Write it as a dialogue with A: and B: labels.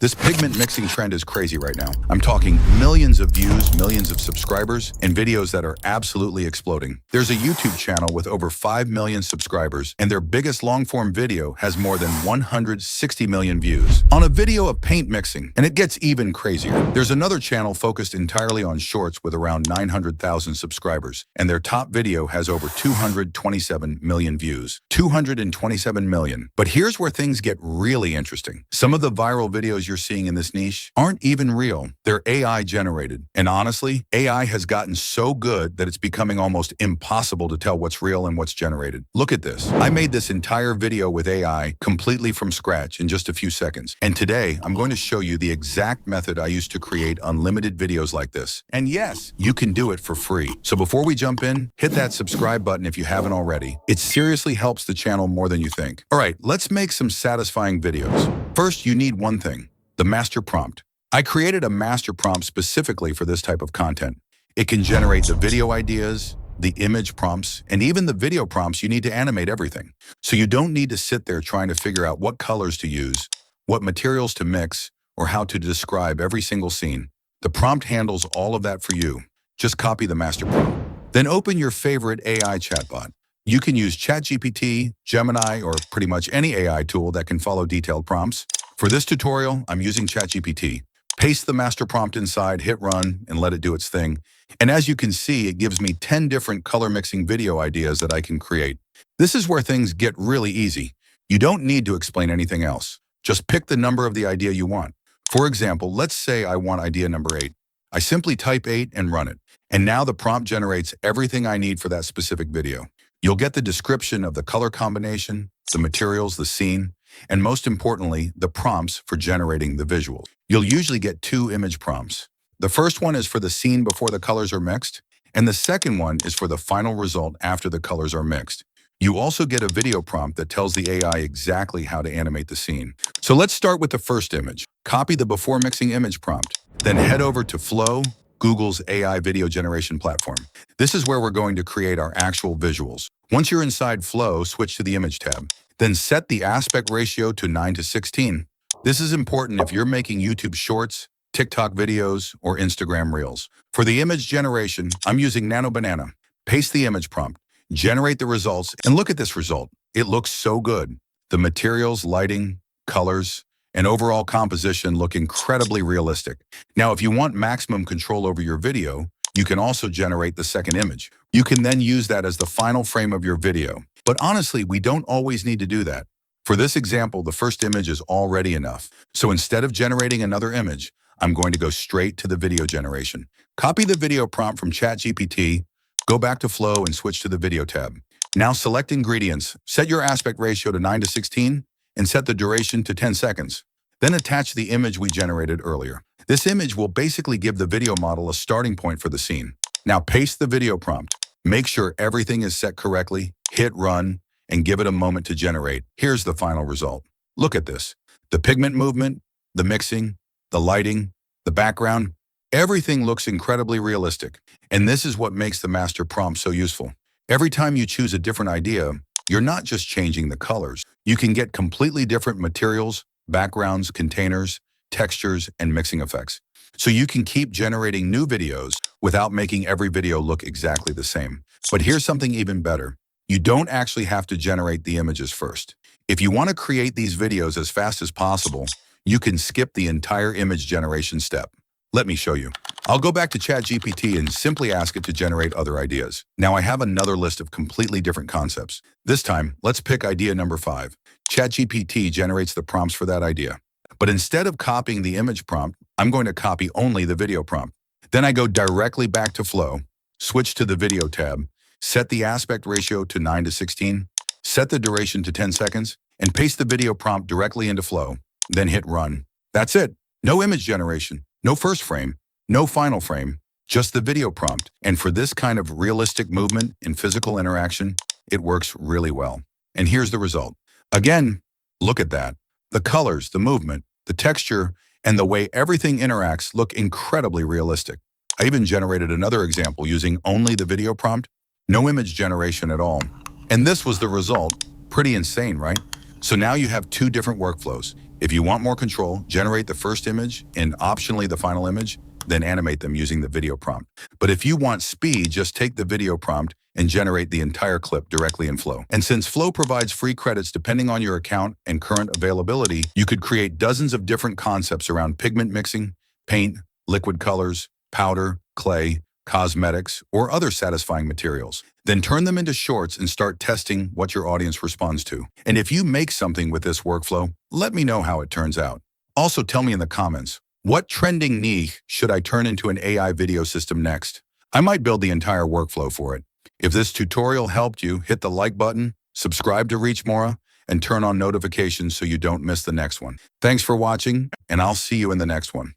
A: This pigment mixing trend is crazy right now. I'm talking millions of views, millions of subscribers, and videos that are absolutely exploding. There's a YouTube channel with over 5 million subscribers, and their biggest long-form video has more than 160 million views on a video of paint mixing, and it gets even crazier. There's another channel focused entirely on shorts with around 900,000 subscribers, and their top video has over 227 million views. 227 million. But here's where things get really interesting. Some of the viral videos you're seeing in this niche aren't even real. They're AI generated. And honestly, AI has gotten so good that it's becoming almost impossible to tell what's real and what's generated. Look at this. I made this entire video with AI completely from scratch in just a few seconds. And today, I'm going to show you the exact method I used to create unlimited videos like this. And yes, you can do it for free. So before we jump in, hit that subscribe button if you haven't already. It seriously helps the channel more than you think. All right, let's make some satisfying videos. First, you need one thing. The master prompt. I created a master prompt specifically for this type of content. It can generate the video ideas, the image prompts, and even the video prompts you need to animate everything. So you don't need to sit there trying to figure out what colors to use, what materials to mix, or how to describe every single scene. The prompt handles all of that for you. Just copy the master prompt. Then open your favorite AI chatbot. You can use ChatGPT, Gemini, or pretty much any AI tool that can follow detailed prompts. For this tutorial, I'm using ChatGPT. Paste the master prompt inside, hit run, and let it do its thing. And as you can see, it gives me 10 different color mixing video ideas that I can create. This is where things get really easy. You don't need to explain anything else. Just pick the number of the idea you want. For example, let's say I want idea number 8. I simply type 8 and run it. And now the prompt generates everything I need for that specific video. You'll get the description of the color combination, the materials, the scene, and most importantly, the prompts for generating the visuals. You'll usually get 2 image prompts. The first one is for the scene before the colors are mixed, and the second one is for the final result after the colors are mixed. You also get a video prompt that tells the AI exactly how to animate the scene. So let's start with the first image. Copy the before mixing image prompt, then head over to Flow, Google's AI video generation platform. This is where we're going to create our actual visuals. Once you're inside Flow, switch to the Image tab. Then set the aspect ratio to 9:16. This is important if you're making YouTube Shorts, TikTok videos, or Instagram Reels. For the image generation, I'm using Nano Banana. Paste the image prompt, generate the results, and look at this result. It looks so good. The materials, lighting, colors, and overall composition look incredibly realistic. Now, if you want maximum control over your video, you can also generate the second image. You can then use that as the final frame of your video. But honestly, we don't always need to do that. For this example, the first image is already enough. So instead of generating another image, I'm going to go straight to the video generation. Copy the video prompt from ChatGPT, go back to Flow and switch to the video tab. Now select ingredients, set your aspect ratio to 9:16, and set the duration to 10 seconds. Then attach the image we generated earlier. This image will basically give the video model a starting point for the scene. Now paste the video prompt. Make sure everything is set correctly, hit run, and give it a moment to generate. Here's the final result. Look at this. The pigment movement, the mixing, the lighting, the background, everything looks incredibly realistic. And this is what makes the master prompt so useful. Every time you choose a different idea, you're not just changing the colors. You can get completely different materials, backgrounds, containers, textures, and mixing effects. So you can keep generating new videos without making every video look exactly the same. But here's something even better. You don't actually have to generate the images first. If you want to create these videos as fast as possible, you can skip the entire image generation step. Let me show you. I'll go back to ChatGPT and simply ask it to generate other ideas. Now I have another list of completely different concepts. This time, let's pick idea number 5. ChatGPT generates the prompts for that idea. But instead of copying the image prompt, I'm going to copy only the video prompt. Then I go directly back to Flow, switch to the video tab, set the aspect ratio to 9:16, set the duration to 10 seconds, and paste the video prompt directly into Flow. Then hit run. That's it. No image generation, no first frame, no final frame, just the video prompt. And for this kind of realistic movement and physical interaction, it works really well. And here's the result. Again, look at that. The colors, the movement, the texture, and the way everything interacts look incredibly realistic. I even generated another example using only the video prompt, no image generation at all. And this was the result. Pretty insane, right? So now you have 2 different workflows. If you want more control, generate the first image and optionally the final image, then animate them using the video prompt. But if you want speed, just take the video prompt and generate the entire clip directly in Flow. And since Flow provides free credits depending on your account and current availability, you could create dozens of different concepts around pigment mixing, paint, liquid colors, powder, clay, cosmetics, or other satisfying materials. Then turn them into shorts and start testing what your audience responds to. And if you make something with this workflow, let me know how it turns out. Also tell me in the comments, what trending niche should I turn into an AI video system next? I might build the entire workflow for it. If this tutorial helped you, hit the like button, subscribe to reach more, and turn on notifications so you don't miss the next one. Thanks for watching, and I'll see you in the next one.